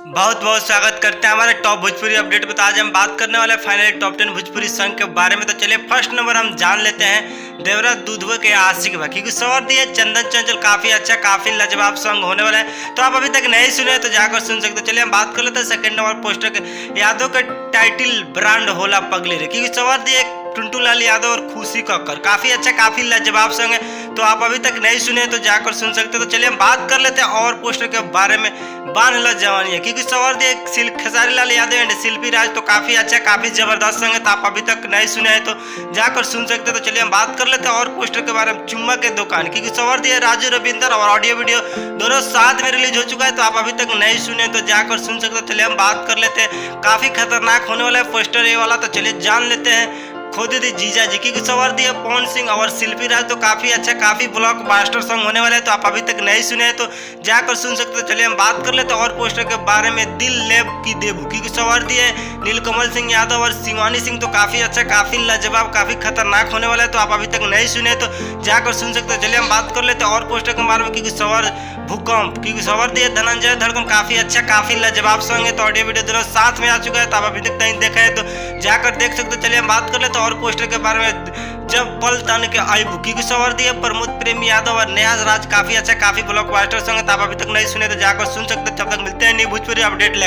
बहुत बहुत स्वागत करते हैं हमारे टॉप भोजपुरी अपडेट पे। तो आज हम बात करने वाले हैं फाइनली टॉप 10 भोजपुरी सॉन्ग के बारे में। तो चलिए फर्स्ट नंबर हम जान लेते हैं देवरा दूधवा के आशिक बा, क्योंकि सवार दिए चंदन चंचल, काफी अच्छा काफी लाजवाब सॉन्ग होने वाला है। तो आप अभी तक नहीं सुने तो जाकर सुन सकते हो। चलिए हम बात कर लेते हैं सेकंड नंबर पोस्टर के। यादव के टाइटिल ब्रांड होला पगले रे, क्योंकि सवार दिए टुंटू लाल यादव और खुशी कक्कर, काफी अच्छा काफी लाजवाब सॉन्ग है। तो आप अभी तक नहीं सुने तो जाकर सुन सकते हो। तो चलिए हम बात कर लेते हैं और पोस्टर के बारे में। बांधला जवानी है, क्योंकि सवार दिए खेसारी लाल यादव एंड शिल्पी राज, तो काफी अच्छा काफी जबरदस्त सॉन्ग है। तो आप अभी तक नहीं सुने हैं तो जाकर सुन सकते हैं। तो चलिए हम बात कर लेते हैं और पोस्टर के बारे में। चुम्मा के दुकान, क्योंकि सवार दिए राजू रविंदर और ऑडियो वीडियो दोनों साथ में रिलीज हो चुका है। तो आप अभी तक नहीं सुने तो जाकर सुन सकते हो। चलिए हम बात कर लेते हैं, काफी खतरनाक होने वाला है पोस्टर ये वाला। तो चलिए जान लेते हैं खोद दी जीजा जी, की सवार दिया पवन सिंह और शिल्पी राज, तो काफी अच्छा काफी ब्लॉकबस्टर सॉन्ग होने वाला है। तो आप अभी तक नहीं सुने हैं तो जाकर सुन सकते हो। चलिए हम बात कर लेते हैं और पोस्टर के बारे में। दिल लेब की देबू, क्योंकि सवार दिए नीलकमल सिंह यादव और शिवानी सिंह, तो काफी अच्छा काफी लाजवाब काफी खतरनाक होने वाला है। तो आप अभी तक नहीं सुने तो जाकर सुन सकते हो। चलिए हम बात कर लेते हैं और पोस्टर के बारे में, क्योंकि सवार भूकंप, क्योंकि सवार दिए धनंजय धड़कन, काफी अच्छा काफी लाजवाब सॉन्ग है। तो ऑडियो वीडियो दोनों साथ में आ चुका है। तो आप अभी तक नहीं देखा है तो जाकर देख सकते हो। चलिए हम बात कर लेते हैं और पोस्टर के बारे में। जब पल तन के आईबू, क्योंकि सवार दिए प्रमोद प्रेम यादव और नेहाज राज, काफी अच्छा काफी ब्लॉकबस्टर सॉन्ग है। तो आप अभी तक नहीं सुने तो जाकर सुन सकते हो। तब तक मिलते हैं न्यू भोजपुरी अपडेट।